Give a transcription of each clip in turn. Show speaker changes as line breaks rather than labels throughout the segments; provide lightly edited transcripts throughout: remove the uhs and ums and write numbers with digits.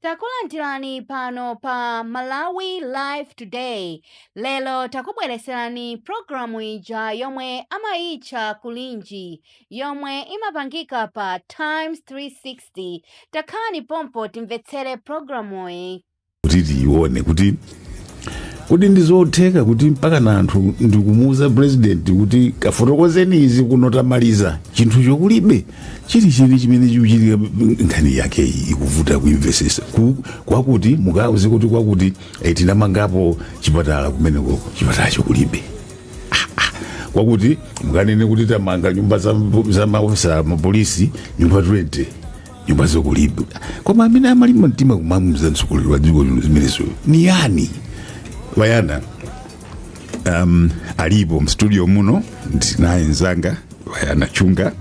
Takulandirani pano pa Malawi Live Today. Lelo takubwereserani programu ija yomwe amaitcha kulinji, yomwe imapangika pa Times 360. Takhani pompo timvetsere programu iyi.
Kuti tione kuti ndizotheka kuti mpaka na anthu ndikumuza president kuti kafotokozeni izi kunotamaliza chinthu chokulibe chili chimene chikuchitika nkhani yake ikuvuta kuimvesesa kwakuti mukauze kuti kwakuti tinamangapo chipatala kumeneko chipatala chokulibe kwakuti mukanene kuti tamanga nyumba za maofisa mapolisi nyumba 20 nyumba zokulibe koma amene amalima mtima kumamuza mtsogoleri wa dziko lino zimenezo ni yani Vayana alipo mstudio muno ndinaye nzanga Vayana Chunga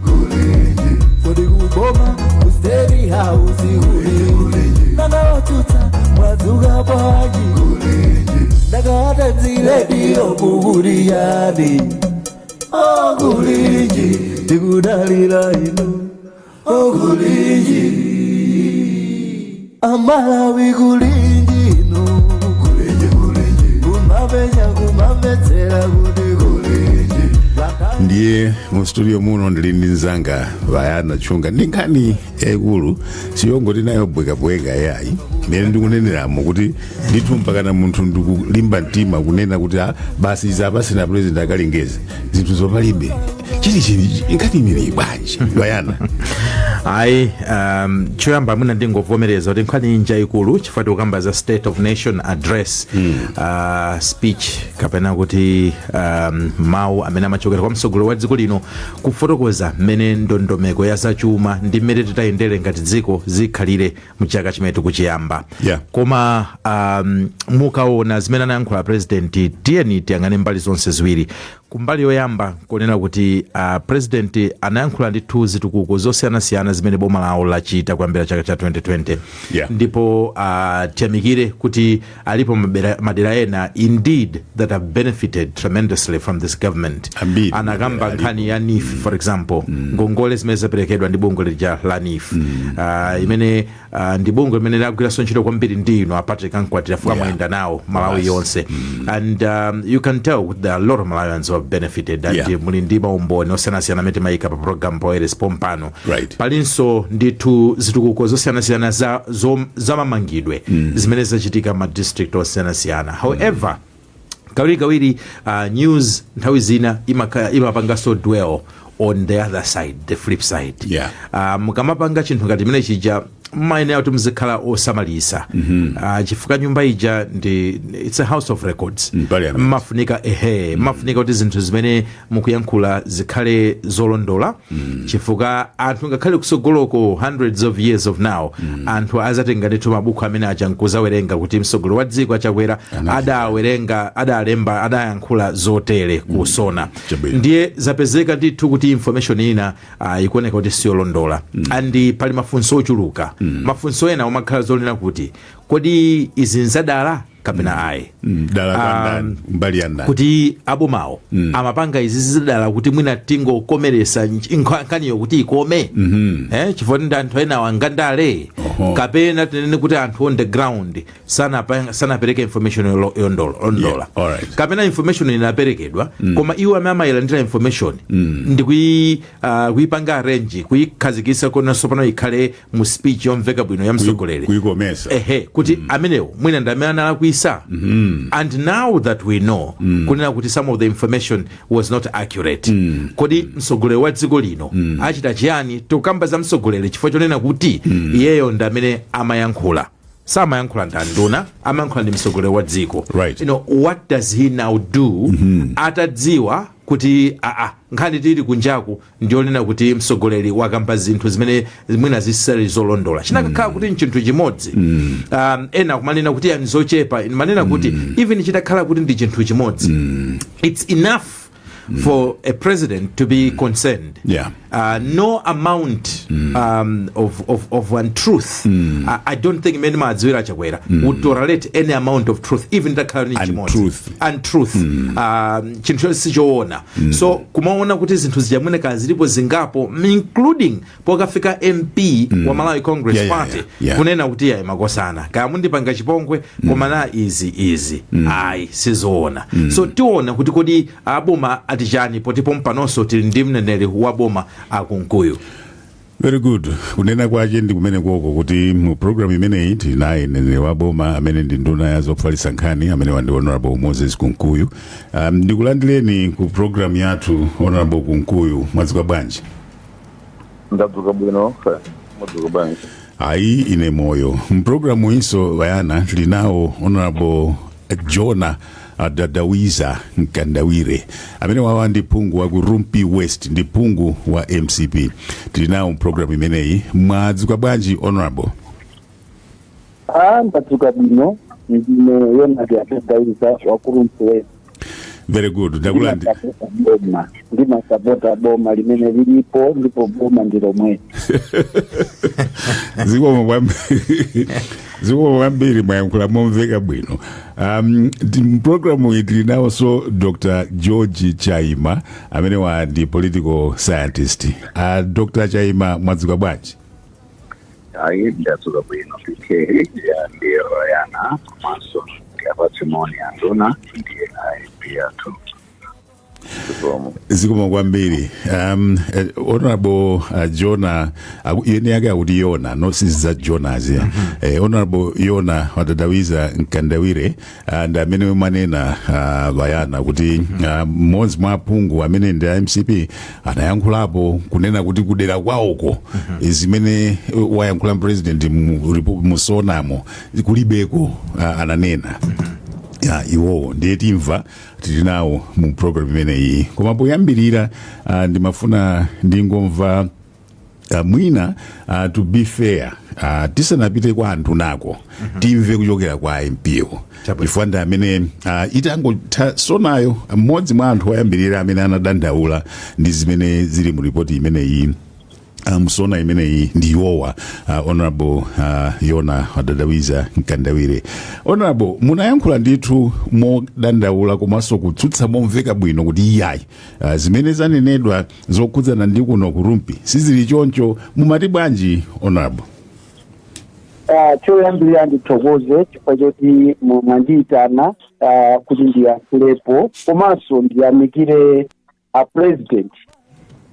Amalawi kulinji no
ndiye mu studio muno ndili ndi nzanga Vayana Chunga ndingani yaikulu siyongoti nayo bwekabweka yayi mene ndikuneneramo kuti ndithu mpakana munthu ndikulimba mtima kunena kuti basi zapasina president akalengeze zinthu zopalibe chili ingati imene bwanji Vayana
Ayi choyamba mwina ndingovomereza kuti nkhani inja ikulu chifukwa tikukamba za State of Nation Address speech kapena kuti mawu amene amachokera kwa mtsogoleri wa dziko lino kufotokoza mmene ndondomeko ya zachuma ndi mmene titayendere ngati dziko zikhalire mu chaka chimene tikuchiyamba. Koma mukaona zimene anayankhula president tiyeni tiyang'ane mbali zonse ziwiri. Kumbali yoyamba kunena kuti president anayankhula ndithu zitukuko zosiyanasiyana zimene boma lawo lachita kuyambira chaka cha 2020 ndipo tiyamikire kuti alipo madera ena indeed that have benefited tremendously from this government. Anakamba nkhani ya NIF for example ngongole zimene zaperekedwa ndi bungwe lija la NIF imene ndi bungwe limene lagwiranso ntchito kwambiri ndino Patrick Ankwatira fuka mwenda nawo Malawi yonse and you can tell there are a lot of Malawians who have benefited and muli ndi maumboni osiyanasiyana amene mayika pa program poeres pompano palinso ndithu zitukuko zosiyanasiyana za mamangidwe zimene zachitika ma district osiyanasiyana. However kawiri news nthawi zina imapanganso dwell on the other side, the flip side. Mukamapanga chinthu ngati chimene chija mayenera kuti muzikhala osamalisa chifukwa nyumba ija ndi it's a house of records mafunika mafunika kuti zinthu zimene mukuyankhula zikhale zolondola chifukwa anthu ngakhale kusogoloko hundreds of years of now anthu azatenga ndithu mabuku amene ajankuzawerenga kuti mtsogoleri wa dziko achakwera adalemba adayankhula zotere kusona ndiye zapezeka ndithu kuti information ina ikuoneka kuti siyolondola andi pali mafunso ochuluka mafunso ena omakhala zolina kuti kodi izi nzadala kapena ayi kuti abomawo amapanga izi zidala kuti mwina tingokomeresa nkhaniyo kuti ikome chifukwa ndi anthu ena wangandale kapena tinene kuti anthu on the ground sanapereke information yondola kapena information inaperekedwa koma iwo amene amayilandira information ndi kuyipanga arrange kuyikhazikisa konanso pano ikhale mu speech yomveka bwino ya mtsogoleri kuti amenewo mwina ndi amene analakwisa and now that we know kunena kuti some of the information was not accurate kodi mtsogoleri wa dziko lino achita chiyani tikukamba za mtsogoleri chifukwa chonena kuti iyeyo ndi amene amayankhula samayankhula ndi nduna amayankhula ndi mtsogoleri wa dziko what does he now do atadziwa kuti nkhani tili kunjaku ndionena kuti mtsogoleri wakamba zinthu zimene mwina zisali zolondola chinakakhala kuti nchinthu chimodzi ena kumanena kuti anizochepa manena kuti even chitakhala kuti ndi chinthu chimodzi it's enough for a president to be concerned.
Yeah.
No amount of untruth. I don't think many madziwira chakwera would tolerate any amount of truth, even the current untruth. Chinthu chonse choona. So kumaona kuti zinthu zijamwene zilipo zingapo, including pokafika MP wa Malawi Congress Party kunena kuti ya makosana kaya mundipanga chipongwe komana izi ayi sizoona. So tiona kuti kodi aboma atijani potipo mpanoso tili ndi mneneri wa boma akunkuyu.
Very good. Kunena kwache ndi kumene koko kuti mu program imene iti naye mneneri wa boma amene ndi nduna ya zofalitsa nkhani amene wandi Honorable Moses Kunkuyu. Ndikulandireni ku program yathu Honorable Kunkuyu, mwadzuka bwanji?
Ndadzuka bwino, mwadzuka bwanji.
Ayi ine moyo. Mprogramu inso bayana linawo Honorable Jonah Dadawiza Nkandawire amene wawa ndi pungu wa Kurumpi West, ndi pungu wa MCP. Tilinawo program imeneyi. Mwadzuka bwanji Honorable?
Ndadzuka bwino, ndine yona Dadawiza wa Kurumpi West.
Very good.
Ndima sapota boma limene lilipo ndipo boma ndilo mwe.
Ziko mwambiri mwayankhula momveka bwino. Programu iti nawo so Dr. George Chaima amene wa ndi political scientist. Dr. Chaima, mwadzuka bwanji?
Ayi ndadzuka bwino PK ya ndiyo yana maso ya patrimony anduna ndiye naye pia tu.
Ziko kwambiri. Honorable Jonah yene yake akuti Yona, no siza Jonas ya. Honorable Yona Dadawiza Nkandawire and amene manena bayana kuti mmodzi mwa pungu amene ndi MCP anayankhulapo kunena kuti kudera kwawoko zimene wayankhula president musonamo kulibeko ananena. Iwo ndiye timva tilinawo mu program imeneyi. Koma poyambirira ndimafuna ndingomva mwina to be fair tisanapite kwa anthu nako timve kuchokera kwa MPO chifukwa amene sonayo mmodzi mwa anthu oyambirira amene anadandaula ndi zimene zili mu report imeneyi. Musona imeneyi ndi yowa Honorable Yona Dadawiza Nkandawire. Honorable, munayankhula ndithu modandaula komanso kutsutsa momveka bwino kuti iyayi zimene zanenedwa zokhudzana ndi kuno Kurumpi sizili choncho, mumati bwanji Honorable?
Choyambirira ndithokoze chifukwa choti mwandiyitana kuti ndiyankhulepo komanso ndiyamikire president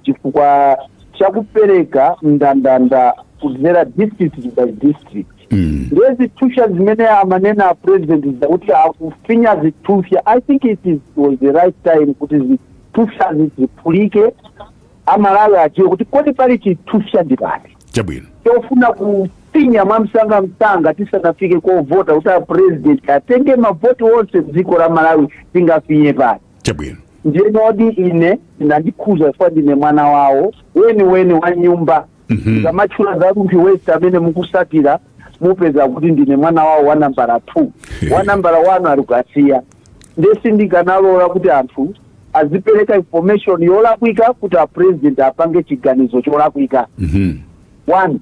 chifukwa chakupereka mndandanda kuzera district by district. Lezi tusha zimene amanena president zakuti akufinya zitusha. I think was the right time kuti zitusha zipulike amalawi ajiwe kuti kodi pali chitusha ndipati.
Chabwino.
Chofuna kufinya msanga tisanafike kwa vota kuti president atenge mavoti wonse mdziko la Malawi tingafinye pati.
Chabwino.
Njenodi ine ndandikuza kwa ndine mwana wawo weni wa nyumba zamachula za Kurumpi West amene mukusatira mupeza kuti ndine mwana wawo wa nambala 2 wa nambala 1 alukasiya ndesi ndikanalola kuti anthu azipereka information yolakwika kuti president apange chiganizo cholakwika. One,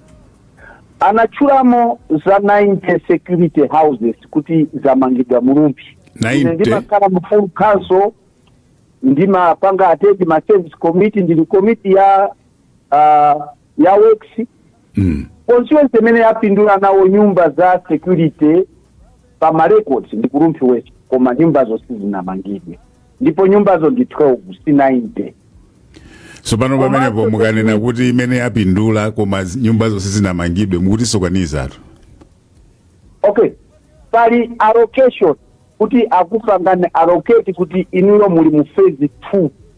anachulamo za 90 security houses kuti zamangidwa Kurumpi.
90
ndimakhala mu full council ndima panga ateti ma service committee ndili committee ya works. Constituency mene yapindula nawo nyumba za security pa ma records ndi Kurumpi West koma nyumba zo sizinamangidwe ndipo nyumba zo ndi 12 si 90.
So pano pamenepo mukanena kuti imene yapindula koma nyumba zo sizinamangidwe mukuti sokwaniza.
Okay, pali allocation kuti akupangane allocate kuti inuyo muli mu phase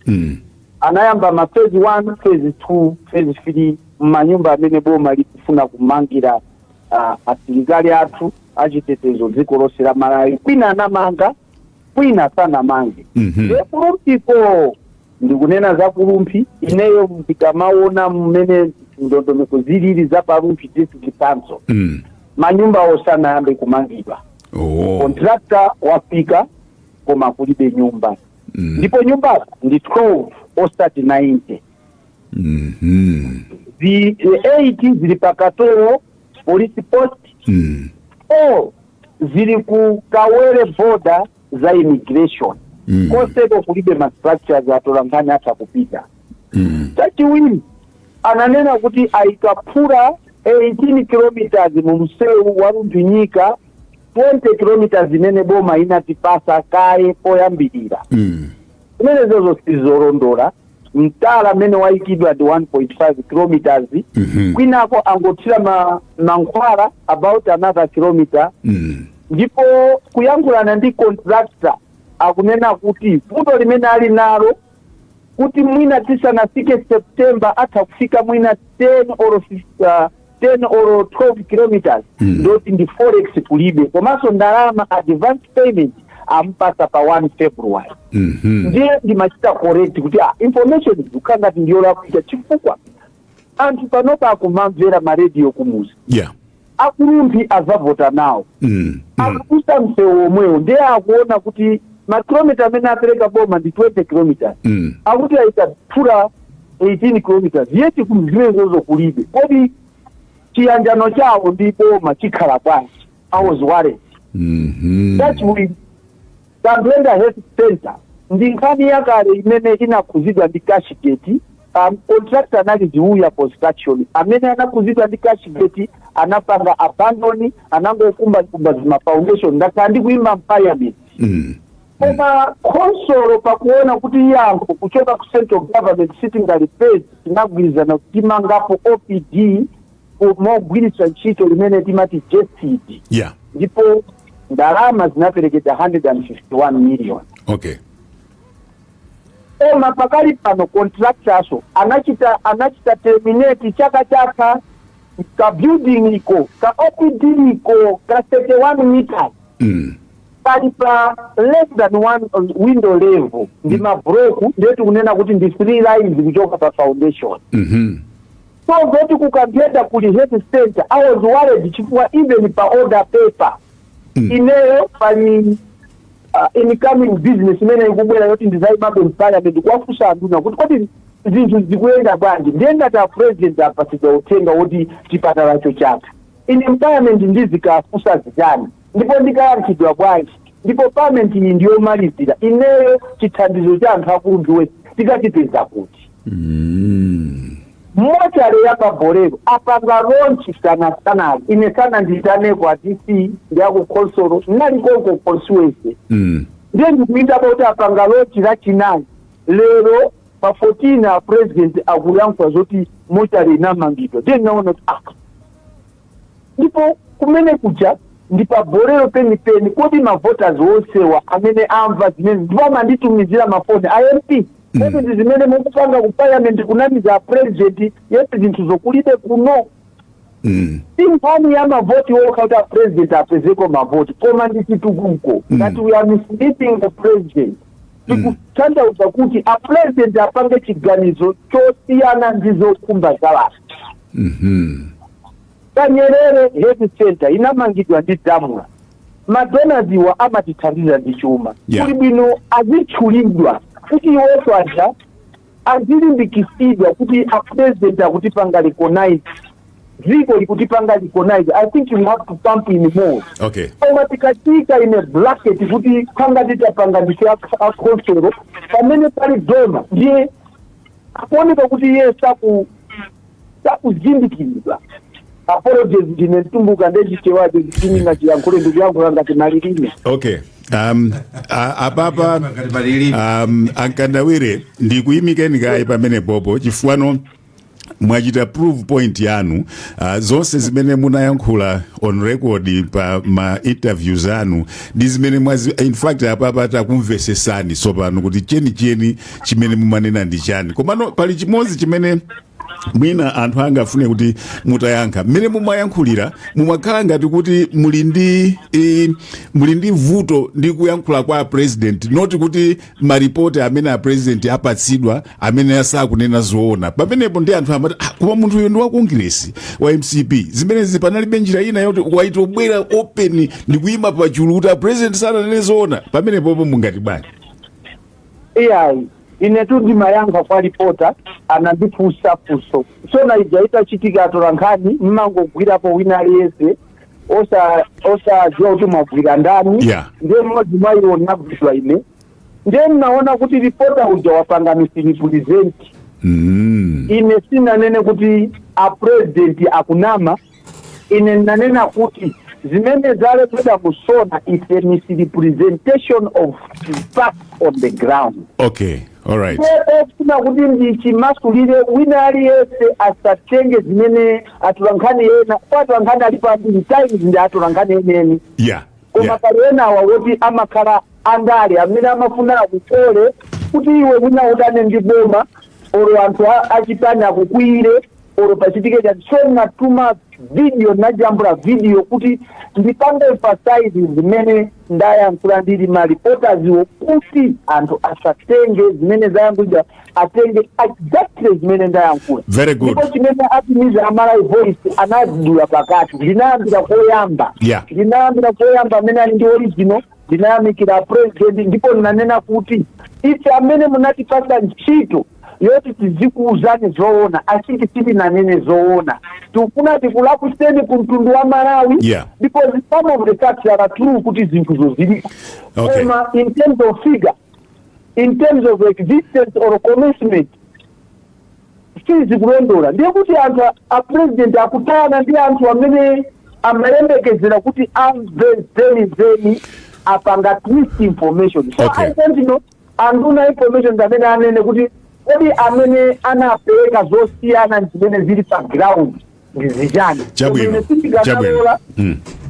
2. Anayamba ma phase 1, phase 2, phase 3 manyumba amene boma likufuna kumangira asilikali athu achitetezo dziko lonse la Malawi. Kwina anamanga, kwina sanamange. Kurumpipo ndikunena za Kurumpi ineyo ndikamaona mmene ndondomeko zilili za Kurumpi district council. Manyumba osana yambe kumangidwa. Contractor wafika koma kulibe nyumba. ndipo nyumba ndi 12 osati 90. The 8 zili pakatolo police post. 4 zili ku Kawere border za immigration. Koseko kulibe ma structures atolangani hata kupita. Chachiwiri ananena kuti aikapura 18 kilometers mu msewu wa Rundunyika, 20 kilometers zimene boma inatipasa kaye poyambirira. Kumene zozo sizorondora, mtala mene waikidwa ndi 1.5 kilometers, kwinako angotira mankhwala about another kilometer. Ndipo kuyankhulana ndi contractor akunena kuti vuto limene ali nalo kuti mwina tisanafike September atakufika mwina 10 or 12 kilometers ndoti ndi forex kulibe komanso ndalama advance payment ampasa pa 1 February. Ndiye ndimachita correct kuti information zikangati ndiyo lakuita chifukwa anthu panopa akumamvera maradio kumuzi. Akulumbi azavota nawo. Akusa msewu omwewo ndiye akuona kuti makilomita amene apereka boma ndi 20 kilometers. Akuti aikapura 18 kilometers yeti kumzimezozo kulibe. Kodi chiyanjano chawo ndi boma chikhala bwanji. I was worried. That's why Kamblenda Health Center ndi nkhani yakale imene inakuzidwa ndi Cashgate. Contractor analiziuya construction amene anakuzidwa ndi Cashgate anapanga abandoni anangokumba zima foundation ndakandi kuima parliament. Koma konsolo pakuona kuti yankho kuchoka ku central government sitting alipaid tinagwirizana timangapo OPD kumogwiritsa ntchito limene timati JCD. Ndipo ndalama zinaperekeza 151 million. Ema pakali pano contractor so anachita terminate chaka ka building iko ka OPD iko ka 31 meters. Palipa less than one window level ndi mabroku ndetu kunena kuti ndi 3 lines kuchoka pa foundation. So goti kukagenda kuli health center I was worried chifukwa even pa order paper ineyo pali incoming business imene ikubwera yoti ndizaimabe mpalament kwafusa anduna kuti kodi zinthu zikuyenda bwanji ndenda ta president apatsidwa uthenga woti chipatalacho chaka ine mpalament ndizikafusa zitani ndipo ndikayankhidwa bwanji ndipo parliament iyi ndiyo malizira ineyo chithandizo cha anthu akulu wese tikachipeza kuti. Mochari yapa Borero apanga launch sana ine sana nditane kwa DC ndiaku konsolo nali konko constituency. Ndiye ndikuita about apanga launch la chinani lero pa 14 president akuyankwa zoti mochari inamangidwa ndiye naona ndipo kumene kuja ndipa Borero peni kodi ma voters wosewa amene amva zimene ndipo manditumizira mafoni IMP. Kodi ndizimene mukupanga ku parliament kunamiza president yeti zinthu zokulibe kuno. Sinkhani ya mavoti wokauta president apezeko mavoti koma ndititukuko that we are misleading the president. Tikutanthauza kuti a president apange chiganizo chosiyana ndizokhumba zawasi. Kanyerere health center inamangidwa ndi Damula. Madonaziwa amatithandiza ndi chuma. Kuli bwino azitchulidwa kuti iwoto aja azilimbikitsidwa kuti a president akutipanga recognize ziko likutipanga recognize. I think we have to pump in more. Koma tikatika in a bracket kuti panga titapanga ndike akonsolo pamene pali doma ndiye akuoneka kuti iye sakuzindikizwa. Apologies ndine ntumbuka ndechitewaje zikininga chiyankhule ndikuyankhula ngati malilime.
Apapa Ankandawire ndikuyimikeni kayi pamene popo chifukwa mwachita proof point yanu zonse zimene munayankhula on record pa ma interviews anu ndi zimene in fact apapa takumvesesani sopano kuti cheni chimene mumanena ndi chani komano pali chimodzi chimene mwina anthu anga afune kuti mutayankha mmene mumayankhulira mumakhala ngati kuti muli ndi vuto ndi kuyankhula kwa president noti kuti maripoti amene a president apatsidwa amene asakunena zoona pamenepo ndi anthu amati koma munthu uyo ndi wa Congress wa MCP zimenezi panalibe njira ina yoti waitobwera open ndi kuyima pachulu kuti a president sananene zoona pamenepopo mungati bwanji.
AI inetu ndimayanga kwa ripota anandifusa fuso so na ijaita chitika atolankhani mmangogwirapo wina aliyese osa jua kuti mwagwira ndani ndiye mmodzi mwayiona kugwidwa ine ndiye mnaona kuti ripota uja wapanga misinipulizendi ine sinanene kuti a president akunama ine nanena kuti zimene zalepeda kusona is a misrepresentation of facts on the ground.
Okay, all right.
Kuna kuti ndichimasulire wina aliyese asatenge zimene atulankhani yena kwa atulankhani alipandi times ndi atulankhani yeneni. Koma kalena wawoti amakhala andale amene amafuna kutole kuti iwe wina udane ndi boma oro anthu achitani akukwire oro pachitike chatsona tuma video najambula video kuti ndipange emphasize zimene ndayankhula ndili ma reporters kuti anthu asatenge zimene zayankhulidwa atenge exactly zimene ndayankhula.
Very good.
Ndipo chimene atimiza amala voice anazidula pakati linayambira koyamba amene ali ndi original linayamikira president ndipo nanena kuti ife amene munatipasa ntchito yoti tizikuuzani zoona asiti tili nanene zoona tikufuna tikulakuseni kumtundu wa Malawi because some of the facts are true kuti zinthu zozilipo. In terms of figure, in terms of existence or commencement sizikulondola ndiye kuti anthu a president akutana ndi anthu amene amayembekezera kuti amveni apanga twist information. So I don't know anduna information zamene anene kuti kodi amene anapeleka zosiyana zimene zili pa ground ndizijani.
Chabwino.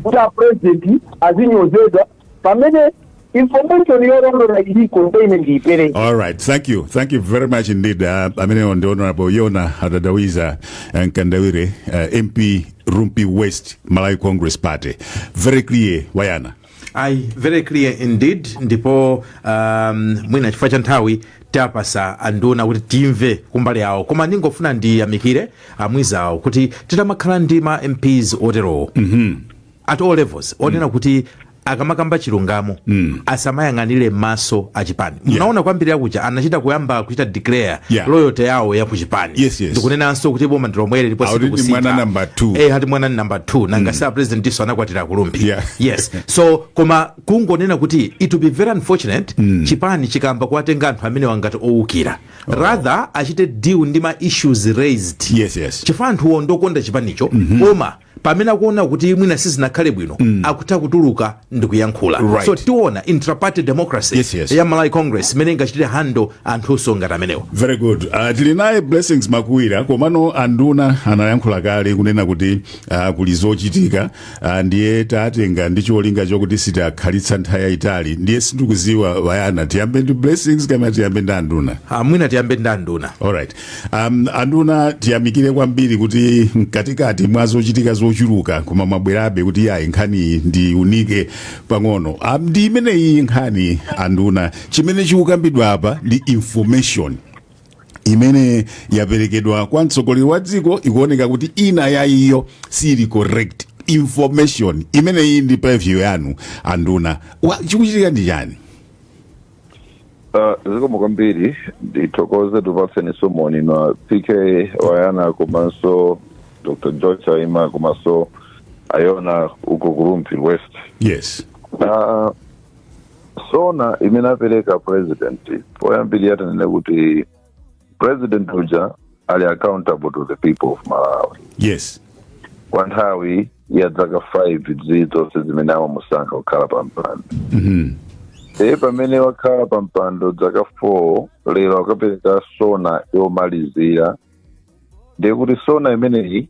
Kuti a president azinyozedwa pamene information yorondola iliko ine ndiyipereka.
All right, thank you very much indeed. Amene on the Honorable Yona Adadawiza Nkandawire, MP Rumpi West Malawi Congress Party. Very clear, Wayana.
Very clear indeed. Ndipo mwina chifukwa cha nthawi tapasa anduna kuti timve kumbali yawo koma ndingofuna ndiyamikire amwizawo kuti titamakhala ndi ma MPs otero at all levels onena kuti akamakamba chilungamo asamayang'anire maso achipani. Munaona kwambiri yakuja anachita kuyamba kuchita declare loyalty yawo ya kuchipani. Ndikunenanso kuti boma ndilomwere ndipo
sikukusita mwana number 2
hati mwana number 2 nangasa president diso anakwatira kulumbi. Yes, so koma kungonena kuti it will be very unfortunate chipani chikamba kuwatenga anthu amene wangati owukira rather achite deal ndi ma issues raised. Chifukwa anthuwo ndokonda chipanicho koma pamene akuona kuti mwina sizinakhale bwino akuta kutuluka ndikuyankhula. So tiona intraparty democracy ya Malawi Congress imene ingachitire handle anthuso ngati amenewo.
Very good. Tili naye Blessings Makwira komano anduna anayankhula kale kunena kuti kuli zochitika ndiye tatenga ndi cholinga chokuti sitakhalitsa nthawi yayitali ndiye sindikuziwa Wayana tiyambe ndi Blessings kama tiyambe ndi anduna.
Mwina tiyambe ndi anduna.
All right. Anduna tiyamikire kwambiri kuti mkatikati mwa zochitika zochuluka koma mabwerabe kuti yayi nkhani ndi unike pang'ono. Ndi imeneyi nkhani anduna chimene chikukambidwa apa ndi information imene yaperekedwa kwa mtsogoleri wa dziko ikuoneka kuti ina yayiyo sili correct information imeneyi ndi preview yanu anduna chikuchitika ndi chani?
Zikomo kwambiri ndithokoze tupaseni somoni na PK Wayana komanso Dr. George Chaima komanso Ayona uko Kurumpi West. Sona imene apereka president poyambiri yatanene kuti president uja ali accountable to the people of Malawi. Kwa nthawi ya zaka 5 zizonse zimene amamusankha kukhala pa mpando. Pamene wakhala pa mpando zaka 4 lero akapereka sona yomalizira ndiye kuti sona imeneyi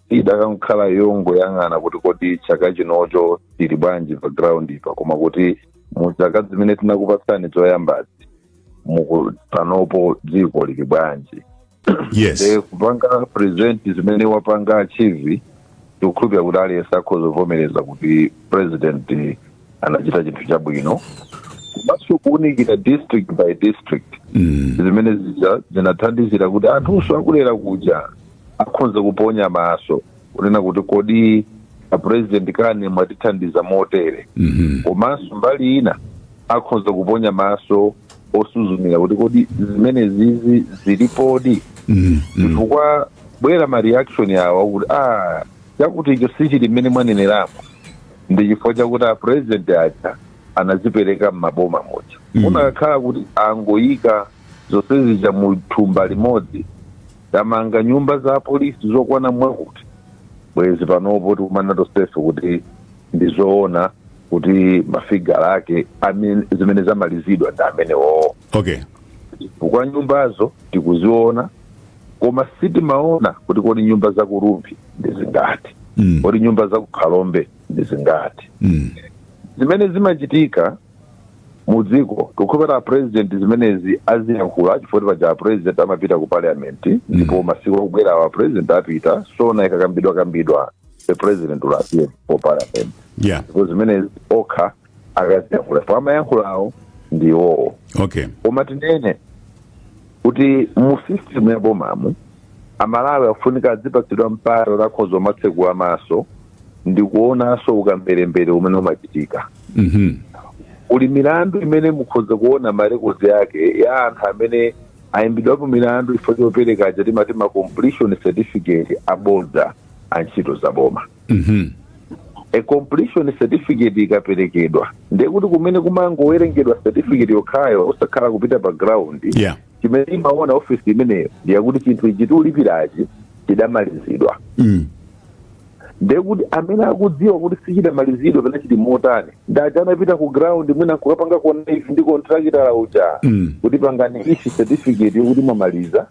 idakamkhala yongoyang'ana kuti kodi chaka chinocho tili bwanji pa ground ipa koma kuti mu zaka zimene tinakupatsani zoyambazi panopo dziko lili bwanji. Kupanga present zimene wapanga achieve tikukhulupirira kuti aliyense akhoza kuvomereza kuti president anachita chinthu chabwino komanso kuunikira district by district zimene zinathandizira kuti anthuso akulera kuja akhoza kuponya maso kunena kuti kodi a president kani mwatithandiza motere komanso mbali ina akhoza kuponya maso osuzumira kuti kodi zimene zizi zilipodi chifukwa bwera ma reaction yawo kuti chakuti icho sichili mmene mwaneneramo ndi chifukwa chakuti president aja anazipereka m'maboma moja unakhala kuti angoyika zonse zija mu thumba limodzi tamanga nyumba za polisi zokwana mwakuti bwezi panopo tikumana tosefe kuti ndizoona kuti mafigala ake zimene zamalizidwa ndi amenewo.
Okay.
Kwa nyumbazo tikuziona koma sitimaona kuti kodi nyumba za Kurumbi ndizingati kodi nyumba za Khalombe ndizingati zimene zimachitika mudziko kukhopera president zimenezi aziyankhula chifukwa paja president amapita ku parliament ndipo masiku okubwera wa president apita sona ikakambidwa the president will appear for parliament.
Yeah.
Because zimenezi okha akaziyankhula pa amayankhulawo ndiwo.
Okay.
Koma tinene kuti mu system ya bomamu amalawi afunika azipatsidwa mpata lakhoza matsekula maso ndi kuonanso ukamberembere umene umachitika. Uli milandu imene mukhoza kuona marekozi yake ya anthu amene ayimbidwapo milandu ifo chopereka aja timati ma completion certificate abodza antchito za boma. A completion certificate ikaperekedwa ndekuti kumene kumangowerengedwa certificate yokhayo osakhala kupita background.
Yeah.
Chimene imaona office imeneyo ndiyakuti chinthu ichi tulipirachi chidamalizidwa. Ndekuti amene akudziwa kuti sichidamalizidwa pena chili motani ndaja anapita ku ground mwina kukapanga connect ndi contractor uja kuti pangani issue certificate yokuti mwamaliza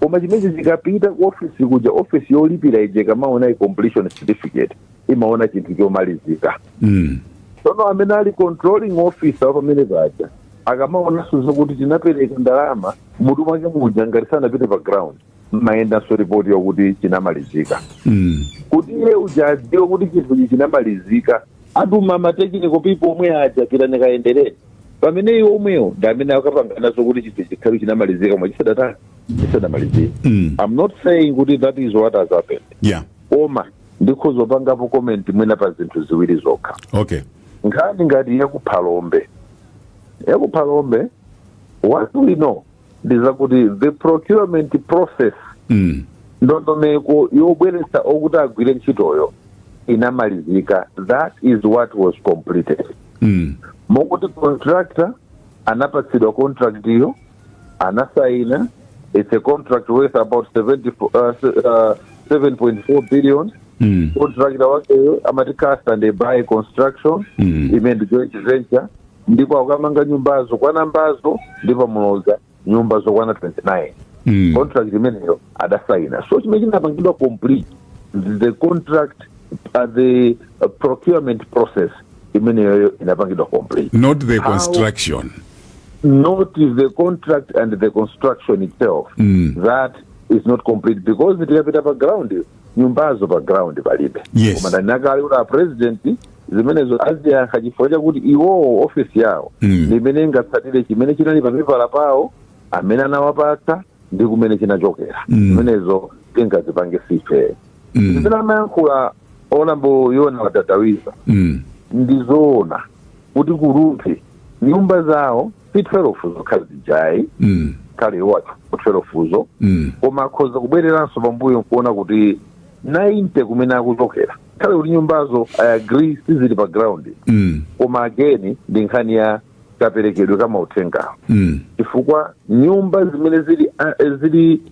koma chimene chikapita ku office kuja office yolipira ije kamaona completion certificate imaona chinthu chomalizika. Sono amene ali controlling officer pamene paja akamaonanso zokuti tinapereka ndalama mutu mwake muja ngati sanapite pa ground mayendanso ripoti yokuti chinamalizika. Kuti iye uja adziwe kuti chinthu ichi chinamalizika atuma matechnical people omwe aja pita nikaenderere pamene iwo omwewo ndi amene akapanganaso kuti chinthu chikhale chinamalizika koma chisadamalizika. I'm not saying kuti that is what has happened.
Yeah.
Koma ndikhoza pangapo comment mwina pa zinthu ziwiri zokha.
Okay.
Nkhani ngati yakuphalombe what we know ndizakuti the procurement process ndondomeko yobweretsa okuti agwire ntchitoyo inamalizika. That is what was completed. Mokuti contractor anapatsidwa contract iyo anasaina. It's a contract worth about 7.4 billion. Contractor wakeyo amati cast and buy construction imene joint venture ndipo akamanga nyumbazo kwana mbazo ndipo muloza nyumba zokwana 29. Contract imeneyo adasaina. So chimene chinapangidwa complete the contract the procurement process imeneyo inapangidwa complete.
Not the construction.
Not the contract and the construction itself. That is not complete because it is a ground. Nyumbazo pa ground palibe.
Yes.
Koma ndinakali kuti president zimenezo aziyankha chifukwa chakuti iwowo office yawo limene ingatsatire chimene chinali papepala pawo amene anawapatsa ndi kumene chinachokera. Zimenezo tingazipange sife. Zimene amayankhula olambo yona watatawiza ndizoona kuti Kurumbi nyumba zawo si 12 zokhala zijayi kale watu 12 koma akhoza kubwereranso pambuyo nkuona kuti 90 kumene akuchokera kale kuti nyumbazo I agree sizili pa ground koma again ndi nkhani ya kaperekedwe kama uthengawo chifukwa nyumba zimene zili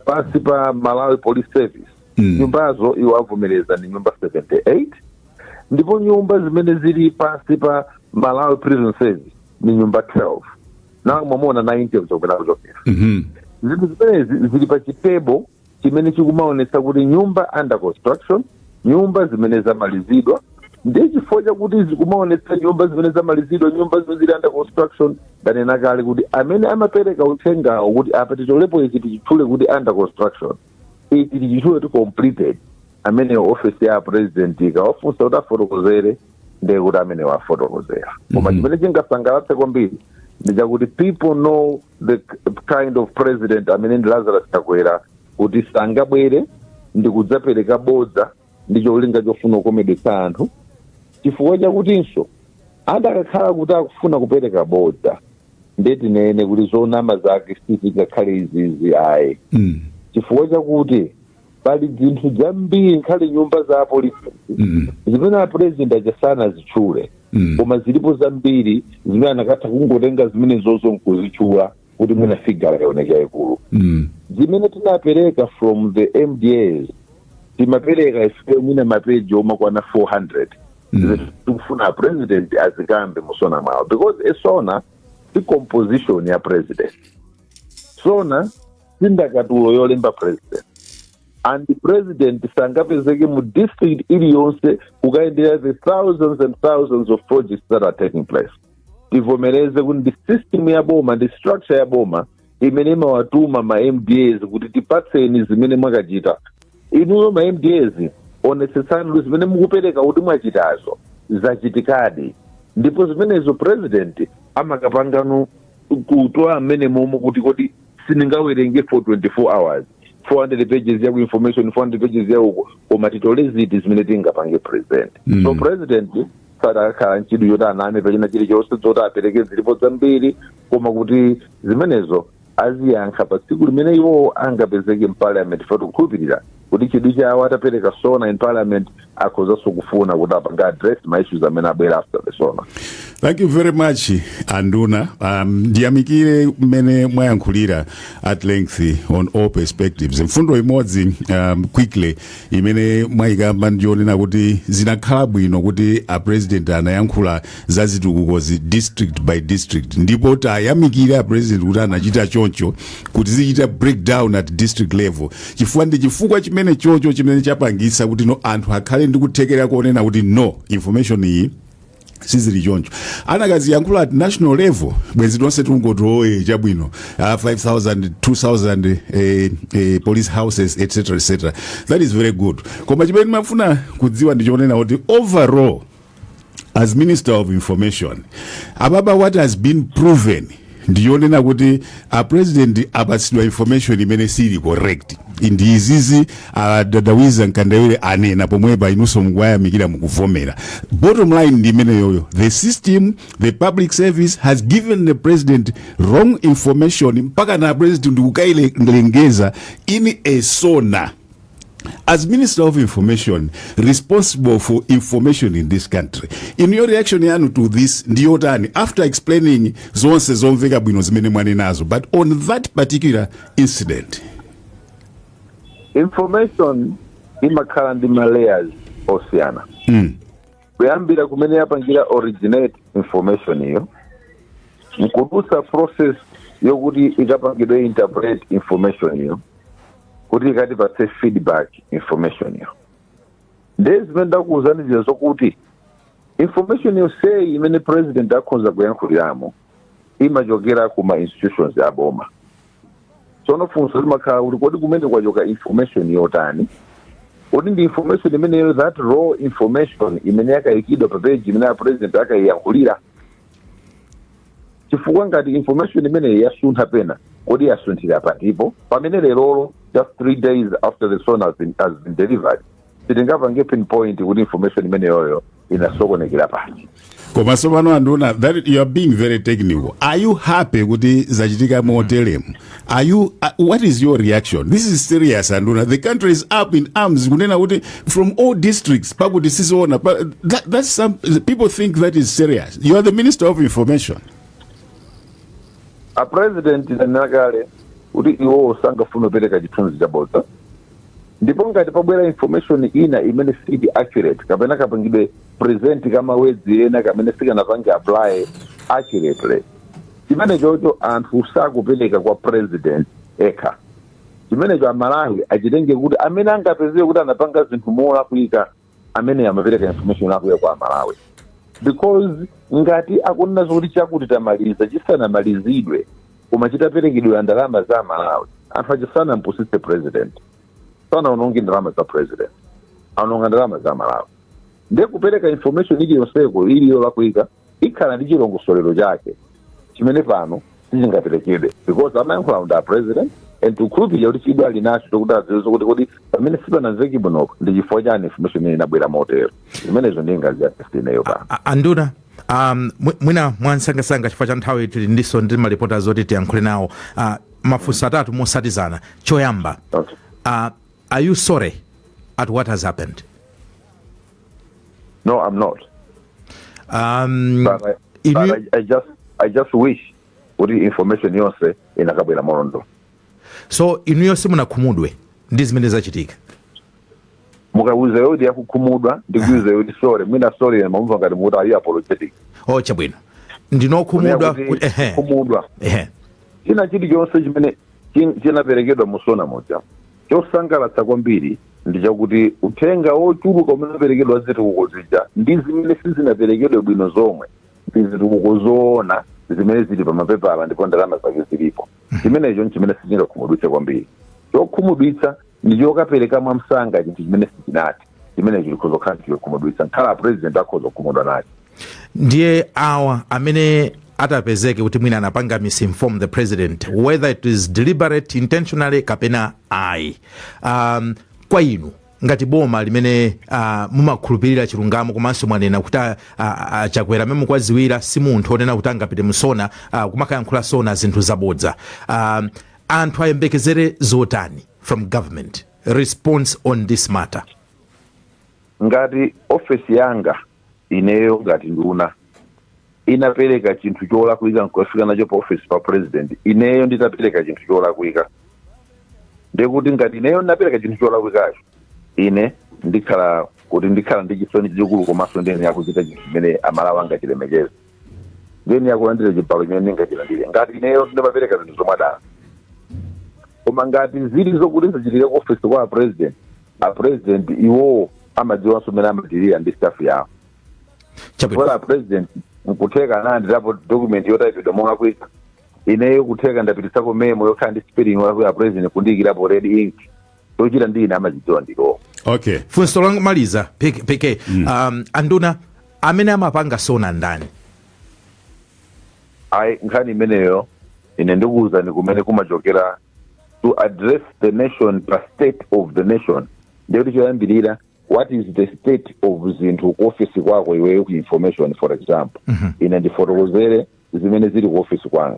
pasi pa Malawi Police Service nyumbazo iwo avomereza ni nyumba 78 ndipo nyumba zimene zili pasi pa Malawi Prison Service ni nyumba 12 na mwamona 90 zokera kuchokera. Zinthu zimenezi zili pa chitebo chimene chikumaonetsa kuti nyumba under construction, nyumba zimene zamalizidwa, ndi chifukwa chakuti zikumaonetsa nyumba zimene zamalizidwa, nyumba zimene zili under construction, ndanena kale kuti amene amapereka uthengawo kuti apa ticholepo ichi tichitchule kuti under construction, ichi tichitchule kuti completed, amene office ya president ikawafunsa kuti afotokozere ndekuti amene wafotokozera. Koma chimene chingasangalatse kwambiri ndichakuti people know the kind of president amene ndi Lazarus Chakwera kuti sangabwere ndi kudzapereka bodza ndi cholinga chofuna kukomedwetsa anthu chifukwa chakutinso adakakhala kuti akufuna kupereka bodza ndeti nene kuti zonama zake sizingakhale izizi ayi chifukwa chakuti pali zinthu zambiri nkhale nyumba za apolisi zimene apresident achasana zitchule koma zilipo zambiri zimene anakatha kungotenga zimene zozo nkuzitchula kuti mwina figure yaoneka ikulu zimene tinapereka from the MDAs timapereka ife mwina mapeji omakwana 400 tikufuna president azikambe musona mwawo because esona si composition ya president sona sindakatulo yolemba president and the president sangapezeke mu district iliyonse kukaendelea the thousands and thousands of projects that are taking place tivomereze kuti the system ya boma the structure ya boma imene mawatuma ma MDAs kuti tipatseni zimene mwakachita inuyo ma MDAs onetsetsani zimene mukupereka kuti mwachitazo zachitikadi ndipo zimenezo president amakapangano kutoa amene momo kuti siningawerenge for 24 hours 400 pages ya information 400 pages ya uko koma titole ziti zimene tingapange present so president sadakhala nchidu yoti aname pachina chilichonse zoti apereke zilipo zambiri koma kuti zimenezo aziyankha pa tsiku limene iwo angapezeke mparliament foti kukhulupirira kuti chidu chawo atapereka sona in parliament akhozanso kufuna kuti apanga address ma issues amene abwera after the sona.
Thank you very much Anduna. Ndiyamikire mmene mwayankhulira at length on all perspectives. Mfundo imodzi quickly imene mwayikamba ndionena kuti zinakhala bwino kuti a president anayankhula zazitukukozi district by district ndipo tayamikire a president kuti anachita choncho kuti zichita breakdown at district level chifukwa ndi chifukwa chimene chocho chimene chapangisa kuti no anthu akhale ndi kuthekera kuonena kuti no information iyi sizili choncho anakaziyankhula at national level bwezi lonse tungotoye chabwino 5,000 2,000 police houses etc that is very good koma chimene mafuna kudziwa ndichonena kuti overall as Minister of Information ababa what has been proven ndiyonena kuti a president apasidwa information imene sili correct ndi izizi dadawiza nkandawire anena pomwepa inuso mukuyamikira mukuvomera bottom line ndi imene yoyo the system the public service has given the president wrong information mpaka na president ndikukailengeza in a sona. As Minister of Information, responsible for information in this country, in your reaction yanu to this, ndiyotani, after explaining zonse zomveka bwino zimene mwane nazo, but on that particular incident?
Information imakhala ndi layers osiyana. Kuyambira kumene yapangira originate information iyo, nkudusa process yokuti ikapangidwe interpret information iyo, kuti ikati patse feedback information yo ndezimene ndakuwuzani zokuti information yonse imene president akhoza kuyankhuliramo imachokera kuma institutions aboma tsono funso limakhala kuti kodi kumene kwachoka information yotani kodi ndi information imene that raw information imene yakayikidwa pa page imene a president akayiyankhulira chifukwa ngati information imene yasuntha pena kodi yasunthira patipo pamene lerolo just 3 days after the song has been delivered sitingapange pinpoint kuti information imene yoyo inasokonekera pati
koma sopano Anduna that you are being very technical. Are you happy kuti zachitika motelemu? Are you what is your reaction? This is serious Anduna. The country is up in arms kunena kuti from all districts pakuti sisiona that's some people think that is serious. You are the Minister of Information.
A president nanakale kuti iwo sangafuna kupereka chithunzi chabodza ndipo ngati pabwera information ina imene sili accurate kapena kapangidwe present kama wedzi ena kamene sikanapange apply accurately chimene chocho anthu sakupereka kwa president eka chimene cho Malawi achitenge kuti amene angapezeke kuti anapanga zinthu molakwika amene amapereka information akuya kwa Malawi because ngati akunena kuti chakuti tamaliza chisanamalizidwe koma chitaperekedwa ndalama za Malawi anthu achisana mpusitse president sana unongi ndalama za president anonga ndalama za Malawi ndekupereka information iliyonseko iliyo lakwika ikhala ndi chilongosolero chake chimene pano sichingaperekedwe because amayankhula ndi a president and tukhulupirira kuti chidwa ali nacho tokuti adziwe kuti pamene sipanamveki bwinoko ndi chifukwa chani information imene inabwera motero zimenezo ndi ngazi ya ineyo pano
Anduna mwina mwansangasanga chifukwa cha nthawi tili ndiso ndi malipota zoti tiyankhule nawo mafunso atatu mosatizana. Choyamba, are you sorry at what has happened?
No, I'm not. But I just wish kuti information yonse inakabwera morondo.
So inuyo simunakhumudwe ndi zimene zachitika?
Mukauza yodi yakukhumudwa ndikuuza yodi sorry. Mwina sorry mamumva ngati muti ali apologetic.
Chabwino. Ndinokhumudwa
khumudwa. China chiti chonse chimene chinaperekedwa musona moja. Chosangalatsa kwambiri ndichakuti uthenga wochuluka umene unaperekedwa zitukuko zija ndi zimene sizinaperekedwe bwino zomwe zitukuko zoona zimene zili pa mapepala ndipo ndalama zake zilipo. Chimenecho chimene sichinakhumudwitsa kwambiri. Chokhumudwitsa ndi chokapereka mwamsanga chinthu chimene sichinati. Chimenecho chikhozokhala chokhumudwitsa nkhala president akhoza kukhumudwa nacho.
Ndiye awa amene atapezeke kuti mwina anapanga misinform the president, whether it is deliberate, intentionally kapena ayi. Kwa inu ngati boma limene mumakhulupirira chilungamo komanso mwanena kuti Chakwera amene mukwaziwira si munthu onena kuti angapite musona kumakayankhula sona zinthu zabodza, anthu ayembekezere zotani from government response on this matter?
Ngati office yanga ineyo ngati nduna inapereka chinthu cholakwika nkufika nacho pa office pa president, ineyo nditapereka chinthu cholakwika ndekuti ngati ineyo ndapereka chinthu cholakwikacho ine ndikhala ndi chisoni chikulu komanso ndene yakuchita chinthu chimene amalawi angachilemekeze, ndene yakulandira chibalo chimene ndingachilandire ngati ineyo ndimapereka zinthu zomwadala. Koma ngati zili zokuti zichitika ku office kwa a president iwo amadziwanso mmene amatirira ndi staff yawo. Kwa president nkutheka anandirapo document yotayipidwa molakwika, ineyo kutheka ndapitisako memo yokhala ndi spelling ya president kundiyikirapo red ink, tochita ndine amadziwa ndilo.
Okay, funso lomaliza PK. Anduna amene amapanga sona ndani?
Nkhani imeneyo ine ndikuwuza ni kumene kumachokera to address the nation, the state of the nation. Ndikuti choyambirira, what is the state of zinthu ku office kwako iweyo ku information, for example. Ine ndifotokozere zimene zili ku office kwanga.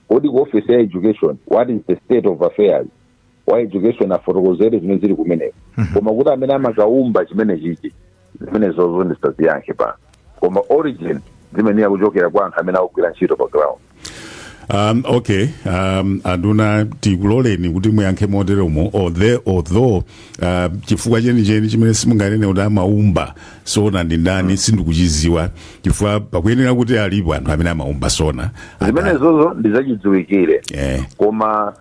Kodi ku office ya education, what is the state of affairs? Wa education afotokozere zimene zili kumeneko. Koma kuti amene amakaumba chimene chichi zimene zozo ndisaziyankhe pa. Koma origin zimene yakuchokera kwa anthu amene akugwira ntchito pa ground.
Okay, Anduna tikuloleni kuti muyankhe moteromo although chifukwa chenicheni chimene simunganene kuti amaumba sona ndi ndani sindikuchiziwa, chifukwa pakuyenera kuti alipo anthu amene amaumba sona.
Zimene zozo ndizachidziwikire. Koma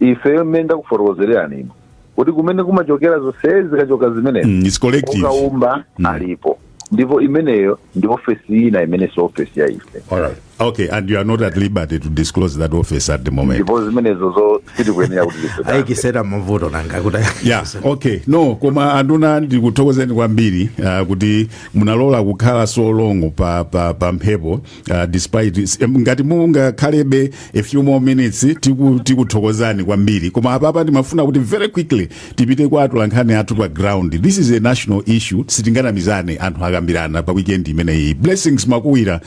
ifeyo mmene ndakufotokozerera nimo kuti kumene kumachokera zonse zikachoka zimene ukaumba alipo, ndipo imeneyo ndi office ina imene so office ya ife.
All right. Okay, and you are not at liberty to disclose that office at the moment.
Ndipo zimene zozo sitikuyenera kuti
ayikisera mavuto nanga kuti.
Yeah, okay. No, koma Anduna ndikuthokozeni kwambiri kuti munalola kukhala so long pa mphepo despite ngati mungakhalebe a few more minutes tikuthokozani kwambiri. Koma apa ndimafuna kuti very quickly tipite kwa atolankhani athu pa ground. This is a national issue. Sitinganamizane anthu akambirana pa weekend imeneyi. Blessings Makuwira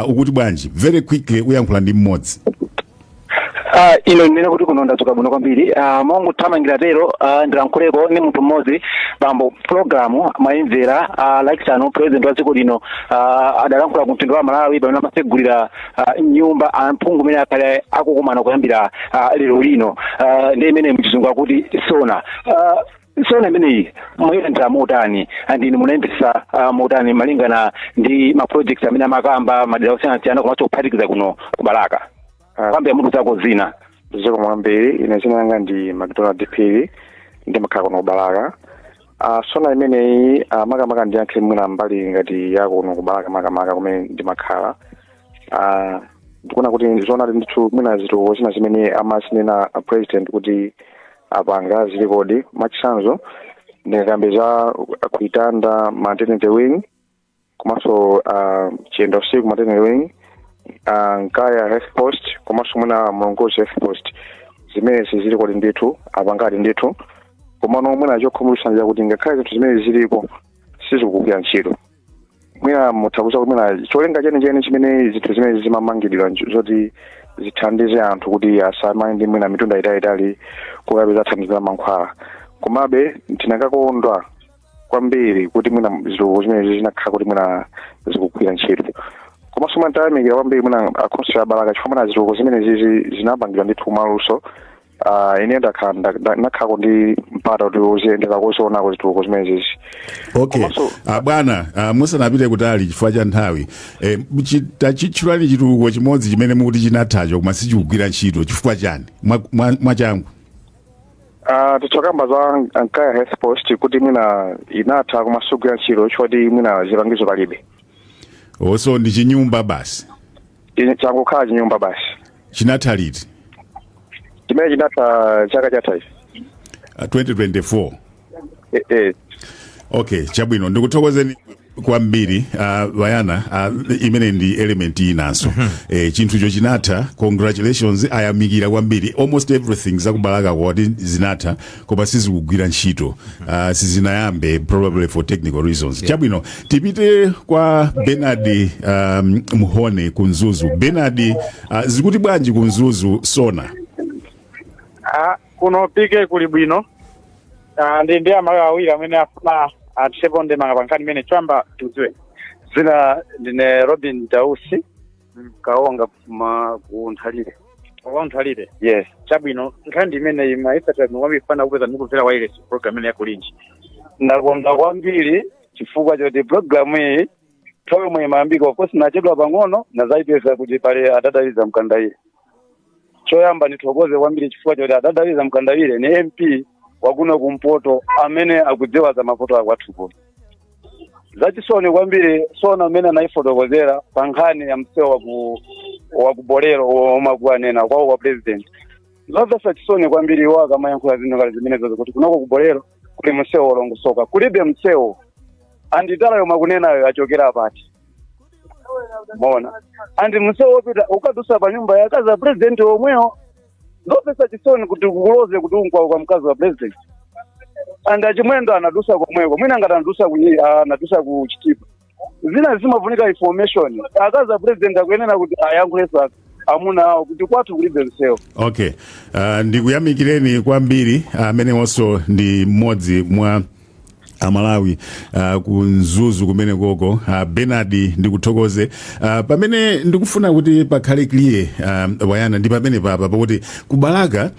ukuti bwanji very quickly uyankhula ndi mmodzi.
Ino nene kuti kuno ndadzuka bwino kwambiri. Mongo thamangira lero ndilankhuleko ni munthu mmodzi bambo programu mayimvera like chano president wa dziko lino adalankhula ku mtindo wa Malawi pamene amasegulira nyumba amphungu mene akale akukumana kuyambira lero lino ndi imene mchizungu akuti sona. Sona imeneyi muyenda motani andini munayendesa motani malingana ndi ma projects amene amakamba madera osiyana komanso kuphatikiza kuno kubalaka kwambia munthu zako zina ziko mwambiri. Ine zina yanga ndi McDonald DP ndi makhala kuno kubalaka. Sona imeneyi makamaka ndiyankhe mwina mbali ngati yako kuno kubalaka makamaka kumene ndi makhala. Ndikuona kuti zona ndithu mwina zitukuko zina zimene amasinena president kuti apanga zilikodi machisanzo ndikambeza kuitanda maternity wing komanso chiyenda usiku maternity wing nkaya health post komanso mwina mlongozi health post zimene zilikodi ndithu apangadi ndithu komano mwina chokhumudwitsa kuti ngakhale zinthu zimene zilipo sizikugwira ntchito mwina muthakuza kuti mwina cholinga chenicheni chimene zinthu zimene zimamangidwa zoti zithandize anthu kuti asamayende mwina mitunda italiitali kukapeza thandizo la mankhwala. Komabe tinakakondwa kwambiri kuti mwina zitukuko zimene zinakhala kuti mwina zikugwira ntchito. Komanso mwantayamikira kwambiri mwina akhonso ya Balaka chifukwa mwina zitukuko zimene zinapangidwa ndithu kumaluso. Ine ndakhala ndi mpata kuti uziyendera kuzoonako zitukuko zimene zizi.
Okay. Bwana musanapite kutali chifukwa cha nthawi. Tachitchulani chitukuko chimodzi chimene mukuti chinathacho koma sichikugwira ntchito chifukwa chani? Mwachangu.
Tichokamba za Nkaya Health Post kuti mwina inatha koma sikugwira ntchito choti mwina zipangizo palibe.
So ndi chinyumba basi.
Changokhala chinyumba basi.
Chinatha liti?
Chimene chinatha chaka chatha
2024. Okay, chabwino ndikuthokozeni kwambiri Vayana imene ndi element inanso chinthucho chinatha. Congratulations, ayamikira kwambiri. Almost everything zakubalaka kwati zinatha koma sizikugwira ntchito, sizinayambe probably for technical reasons. Chabwino tipite kwa Bernard Muhone kunzuzu. Bernard, zikuti bwanji kunzuzu sona?
Kuno pike kuli bwino. Ndi amala awiri amene afuna atiseponde makapankani mene chamba tuzwe. Zina ndine Robin Dausi kaonga kunthalire. Kunthalire. Yes. Chabwino nkhandi imene imaisa mwabifana kupeza ndikuvera wireless program ine ya kulinji. Ndakonda kwambiri chifukwa choti program iyi thowe mwe mayambiko of course nachedwa pang'ono na zaipeza kuti pale adadaliza mkandayire. Choyamba nithokoze kwambiri chifukwa choti adadaliza mkandayire ni MP wakuno kumpoto amene akudziwa za mapoto akwathuko. Zachisoni kwambiri sona amene anaifotokozera pankhani ya msewu wa kubolero omakuanena kwawo kwa president. Zovesa chisoni kwambiri waka mayankhula zino zimene zozo kuti kunoko kubolero kuli msewu olongosoka. Kulibe msewu anditala yoma kunenayo achokera pati. Mona. Andi msewu opita ukadusa pa nyumba ya kazi ya president omweyo. Zovesa chisoni kuti kukuloze kuti unkwa kwa mkazi wa president. Anda chimwendo anadusa kwa mweko. Mwina ngati anadusa kuchitipa. Zina zimavunika information. Akaza president akuyenera kuti ayankhulesa amuna kuti kwathu kulibe msewu.
Okay. Ndikuyamikireni kwambiri amene onso ndi mmodzi mwa Amalawi kunzuzu kumene koko. Bernard ndikuthokoze. Pamene ndikufuna kuti pakhale clear Vayana ndi pamene papa pakuti kubalaka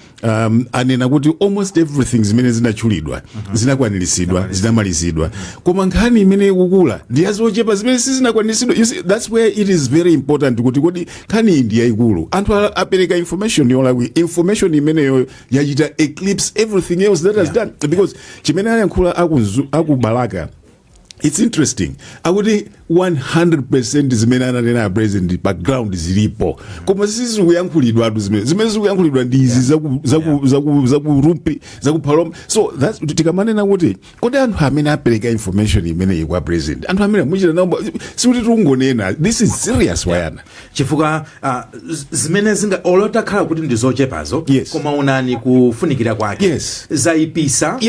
anena kuti almost everything zimene zinachulidwa zinakwaniritsidwa zinamalizidwa koma nkhani imene ikukula ndi yazochepa zimene sizinakwaniritsidwa. You see, that's where it is very important kuti nkhani ndi yayikulu anthu apereka information yolakwi information imeneyo yachita eclipse everything else that has done because chimene ayankhula akubalaka it's interesting akuti 100% zimene ananena president background zilipo koma sisi kuyankhulidwa atu zimene zikuyankhulidwa ndi izi zaku rumpi zakuphaloma. So that's tikamanena kuti kodi anthu amene apereka information imene kwa president anthu amene muchita nawo sikuti tungonena this is serious Vayana
chifukwa zimene zinga olotakhala kuti ndizochepazo koma unani kufunikira kwake zaipisa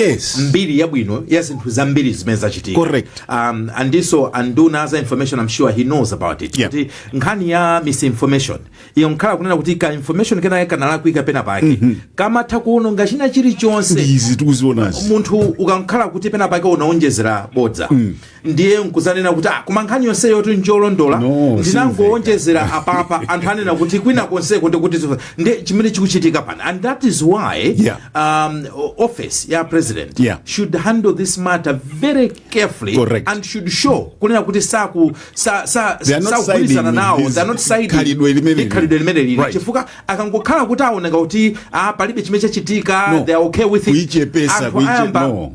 mbiri yabwino ya zinthu zambiri zimene zachitika.
Correct.
And so anduna za information I'm sure he knows about it. Kuti nkhani ya misinformation iyo nkhala kunena kuti ka information kena kanala kuika pena pake kama takuononga china chilichonse
izi tukuzionazi
munthu ukankhala kuti pena pake unaonjezera bodza ndiye nkuzanena kuti kuma nkhani yonse yotu njolondola ndinangoonjezera apapa anthu anena kuti kwina konseko ndikuti ndi chimene chikuchitika pana and that is why office ya president should handle this matter very carefully.
Correct.
And should show kunena kuti sakulisana nawo they're not siding khalidwe limene chifukwa akangokhala kuti aoneka kuti palibe chimene chachitika they are okay with it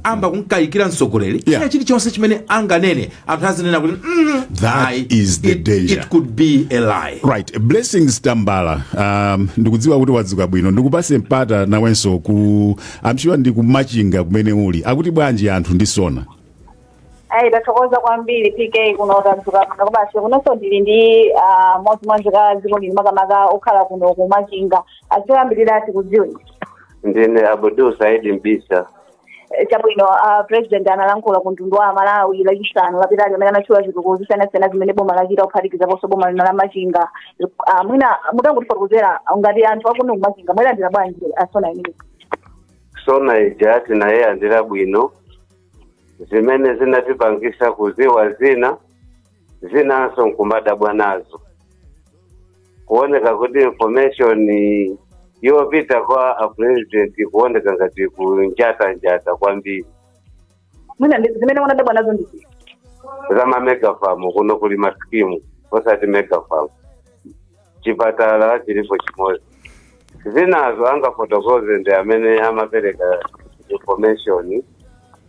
amba kunkayikira msogoleri china chilichonse chimene anganene anthu azinena kuti
that is the danger.
It could be a lie.
Right. Blessings Tambala. Ndikudziwa kuti wadzuka bwino ndikupase mpata nawenso ku I'm sure ndikumachinga kumene uli akuti bwanji anthu ndisona.
Ndatokoza kwambiri PK kuno tadzuka kubasi kunonso ndili ndi modzi mwanzika dziko lino makamaka okhala kuno kumachinga aziyambirira ati kudziwe.
Ndine Abudu Said Mbisa.
chabwino president analankhula ku mtundu wa Malawi lachisanu lapitali amene anachula chitukuko zosiyanasiyana zimene boma lachita kuphatikizaponso boma lina la Machinga. Mwina mutangotifotokozera ngati anthu akuno ku Machinga mwayilandira bwanji asona imene.
Sona ijati naye andira bwino zimene zinatipangisa kuziwa zinanso nkumadabwa nazo kuoneka kuti information yopita kwa president kuoneka ngati kunjata kwambiri.
Mwina zimene munadabwa nazo ndi
zama mega farm kuno kuli maskimu osati mega farm chipatala chilipo chimozi zinazo anga fotokoze ndi amene amapereka information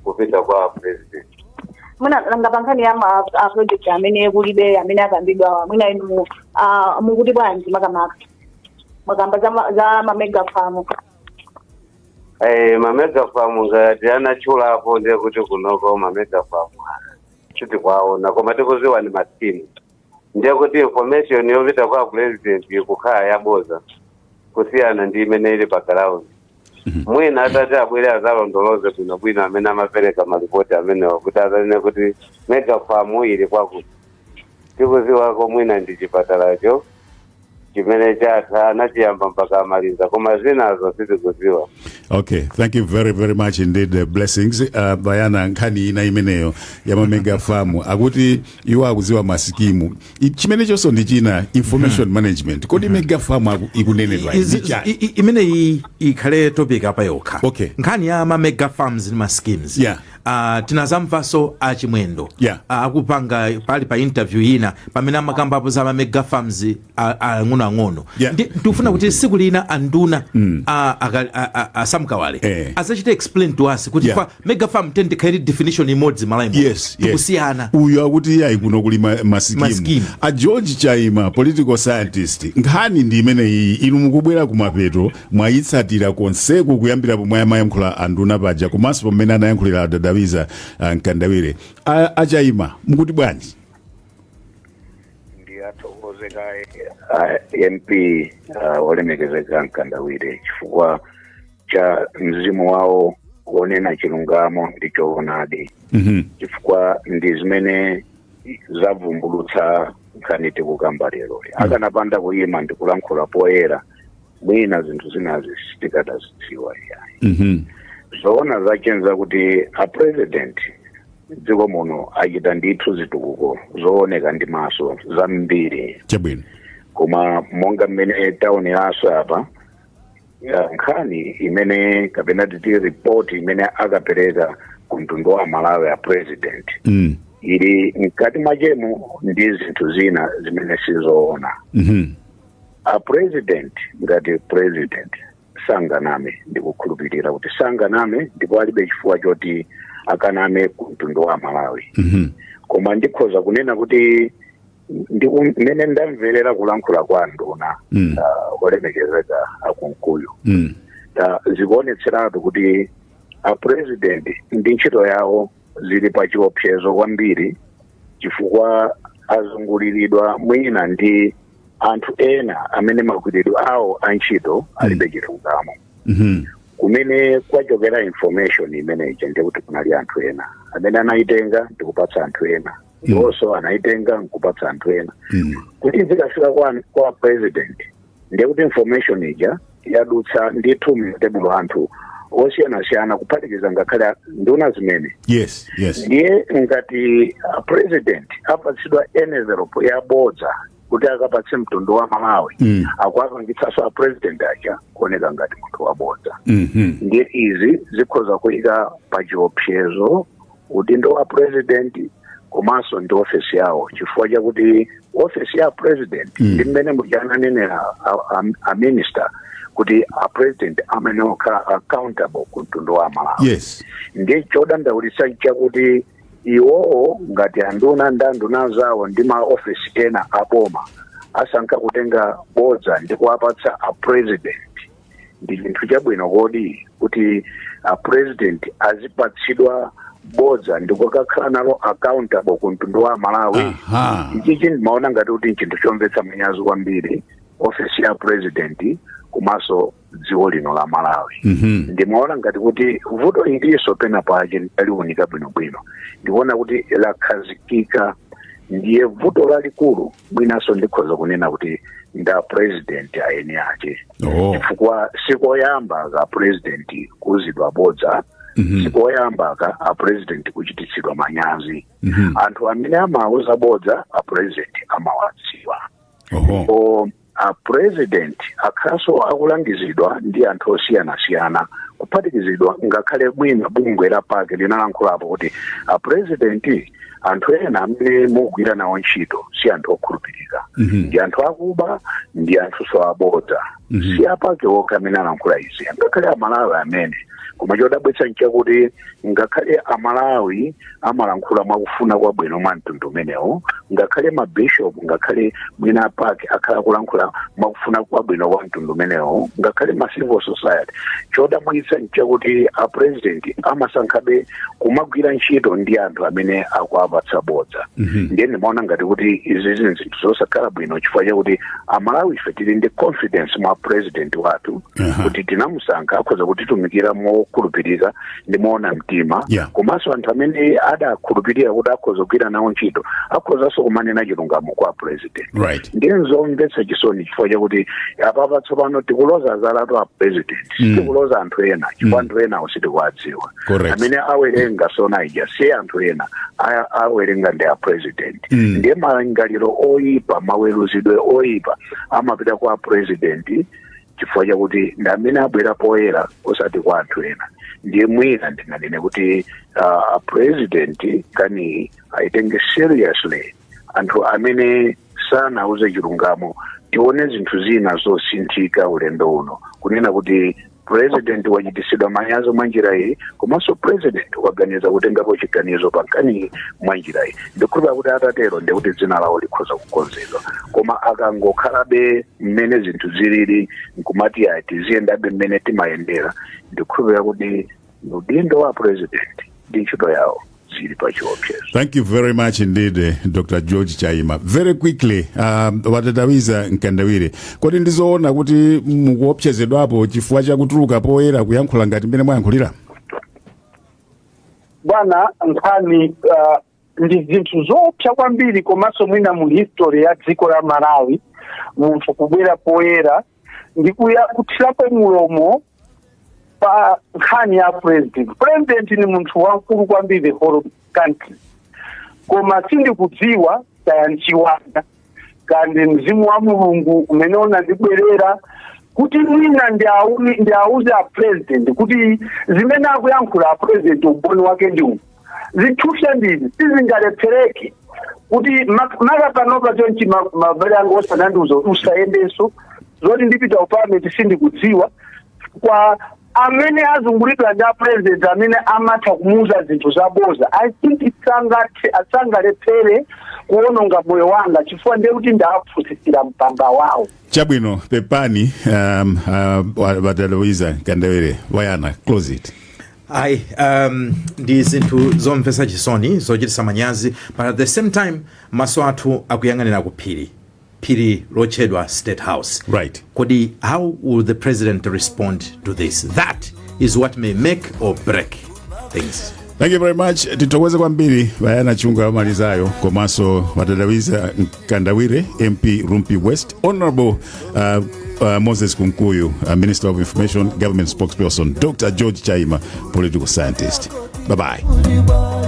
kupita kwa president.
Mwina ngapangani ya project amene kulibe amene akambidwa mwina inu mukuti bwanji makamaka magamba za mega farm.
Mega farm ngati anachula hapo ndiye kuti kunoko mega farm chuti kwaona koma tikuziwa ni maskimu ndiye kuti information yopita kwa president ikukhala yaboza kusiyana ndi imene ili pa ground. Mwina atati abwere azalondoloze bwino amene amapereka malipoti amene kuti azanene kuti mega farm ili kwakuti tikuziwako mwina ndi chipatalacho chimene chatha anachiyamba mpaka amaliza koma zinazo sitikuziwa.
Okay, thank you very very much indeed. Blessings. Bayana nkhani ina imeneyo ya mega farm akuti iwo akuziwa masikimu chimene chonso ndi china information management kodi mega farm ikunenedwa
imene ikhale topic apa yokha.
Okay.
Nkhani ya mega farms ni schemes.
Yeah.
Tinazamvaso achimwendo.
Yeah.
Akupanga pali pa interview ina pamene amakambapo za mega farms ang'ono.
Yeah.
Ndikufuna kuti siku lina anduna Asamkawale azachite explain to us kuti kwa mega farm tendikhairi definition imodzi malaimo.
Yes.
Kusiyana.
Uyo akuti yayi kuno kuli masikimu. A George Chaima political scientist nkhani ndi imene iyi inu mukubwera kumapeto mwayitsatira konseku kuyambira pomwe amayankhula anduna paja komanso pamene anayankhulira Dadawiza Nkandawire. Achaima mukuti bwanji?
Ndiyathokozeka MP olemekezeka Nkandawire chifukwa cha mzimu wawo wonena chilungamo ndichoonadi. Chifukwa ndi zimene zavumbulutsa nkhani tikukamba lero. Akanapanda kuyima ndikulankhula poyera mwina zinthu zinazi sitikadazidziwa yayi. Zoona zachenza kuti a president dziko muno achita ndithu zitukuko zooneka ndi maso zambiri.
Chabwino.
Koma monga mmene tauni yaso apa nkhani imene kapena titi report imene akapereka ku mtundu wa Malawi a president ili mkati mwachemu ndi zinthu zina zimene sizoona. A president ngati president sanganame ndikukhulupirira kuti sanganame ndipo alibe chifukwa choti akaname ku mtundu wa Malawi. Koma ndikhoza kunena kuti ndimene ndamverera kulankhula kwa nduna olemekezeka akunkuyu zikuonetseratu kuti a president ndi ntchito yawo zili pa chiopsezo kwambiri chifukwa azunguliridwa mwina ndi anthu ena amene magwiridwe awo antchito alibe chilungamo. Kumene kwachokera information imene ije ndikuti kunali anthu ena amene anayitenga ndikupatsa anthu ena iwonso anayitenga nkupatsa anthu ena kuti zikafika kwa president ndikuti information ija yadutsa ndithu mtebulu anthu osiyanasiyana kuphatikiza ngakhale nduna zimene.
Yes.
Ndiye ngati president apatsidwa envelope yabodza kuti akapatse mtundu wa Malawi akwapangitsaso a president aja kuoneka ngati munthu wabodza. Ndiye izi zikhoza kuyika pa chiopsezo udindo wa president komanso ndi ofesi yawo chifukwa chakuti ofesi ya president ndi mmene mujananenera a minister kuti a president amene okhala accountable ku mtundu wa Malawi.
Yes.
Ndiye chodandaulitsa chakuti iwowo ngati anduna ndanduna zawo ndi ma office ena aboma asankha kutenga bodza ndi kuwapatsa a president ndi chinthu chabwino kodi kuti a president azipatsidwa bodza ndi kukakhala nalo accountable ku mtundu wa Malawi. Ichi ndimaona ngati kuti chinthu chomvetsa manyazi kwambiri office ya president komanso dziko lino la Malawi. Ndimaona ngati kuti vuto iliso pena paje aliunika bwinobwino. Ndikuona kuti lakhazikika ndiye vuto lalikulu mwinaso ndikhoza kunena kuti nda president aeni ache. Chifukwa sikoyamba ka president kuzidwa bodza, sikoyamba ka a president kuchititsidwa manyazi. Anthu amene amauza bodza a president amawadziwa. A president akhaso akulangizidwa ndi anthu osiyana-siyana kuphatikizidwa ngakhale bwino bungwe la pake linalankhulapo kuti a president anthu ena amene mugwira nawo ntchito si anthu okhulupirika, ndi anthu akuba, ndi anthu abodza. Si apake okha amene alankhula izi, ngakhale Amalawi amene. Koma chodabwitsa nchakuti ngakhale Amalawi amalankhula mwakufuna kwabwino mwa mtundu umenewo, ngakhale mabishop, ngakhale mwina apake akhala kulankhula mwakufuna kwabwino kwa mtundu umenewo, ngakhale ma civil society. Chodabwitsa nchakuti a president amasankhabe kumagwira ntchito ndi anthu amene akuapatsa bodza. Ndiye ndimaona ngati kuti izi zinthu zosakhala bwino chifukwa chakuti Amalawi ife tili ndi confidence mwa president wathu kuti tinamusankha akhoza kutitumikira mokhulupirika ndi moona mtima. Komanso anthu amene adakhulupirira kuti akhoza kugwira nawo ntchito akhozanso kumanena chilungamo kwa president. Ndiye nzomvetsa chisoni chifukwa chakuti apapa tsopano tikuloza zalatu a president, tikuloza anthu ena chifukwa anthu ena ositikuwadziwa. Amene awerenga sona ija si anthu ena awerenga ndi a president. Ndiye malingaliro oyipa, maweruzidwe oyipa amapita kwa president chifukwa chakuti ndi amene abwera poyera osati kwa anthu ena. Ndiye mwina ndinganene kuti a president kani aitenge seriously anthu amene sanauze chilungamo. Tione zinthu zina zosinthika ulendo uno kunena kuti president wachitisidwa manyazi mwa njira iyi, komanso president waganiza kutengapo chiganizo pakani mwa njira iyi. Ndikhulupirira kuti atatero ndi kuti dzina lawo likhoza kukonzedwa. Koma akangokhalabe mmene zinthu zilili nkumati tiziyendabe mmene timayendera, ndikhulupirira kuti udindo wa president ndi ntchito yawo zili pachiopsezo.
Thank you very much indeed, Dr. George Chaima. Very quickly, watatawiza Nkandawire. Kodi ndizoona kuti mukuopsezedwapo chifukwa chakutuluka poyera kuyankhula ngati mmene mwayankhulira?
Bwana nkhani ndi zinthu zopsa kwambiri komanso mwina mu history ya dziko la Malawi munthu kubwera poyera ndi kuthirapo mulomo pa nkhani ya president. President ni munthu wankulu kwambiri the whole country. Koma sindikudziwa tayanchiwana kandi mzimu wa Mulungu umene unandibwerera kuti mwina ndiauze a president kuti zimene akuyankhula a president uboni wake ndi uwu. Zithupsa ndizi sizingalephereke kuti makapanopa chonchi mabale angu osanandiuza kuti usayendenso zoti ndipita upameti sindikudziwa kwa amene azungulidwa ndi a president amene amatha kumuuza zinthu zaboza. I think asangalephere kuononga moyo wanga chifukwa ndiye kuti ndaapfusisira mpamba wawo.
Chabwino pepani watatawiza Nkandawire wayana close it.
Ayi, ndi zinthu zomvetsa chisoni zochititsa manyazi, but at the same time maso athu akuyang'anira ku phiri lotchedwa State House. Kodi how will the president respond to this? That is what may make or break things.
Thank you very much. Titoweze kwambiri bayana chunga wamalizayo komanso watatawiza Nkandawire MP Rumpi West, Honorable Moses Kunkuyu, Minister of Information, Government Spokesperson, Dr. George Chaima, Political Scientist. Bye-bye.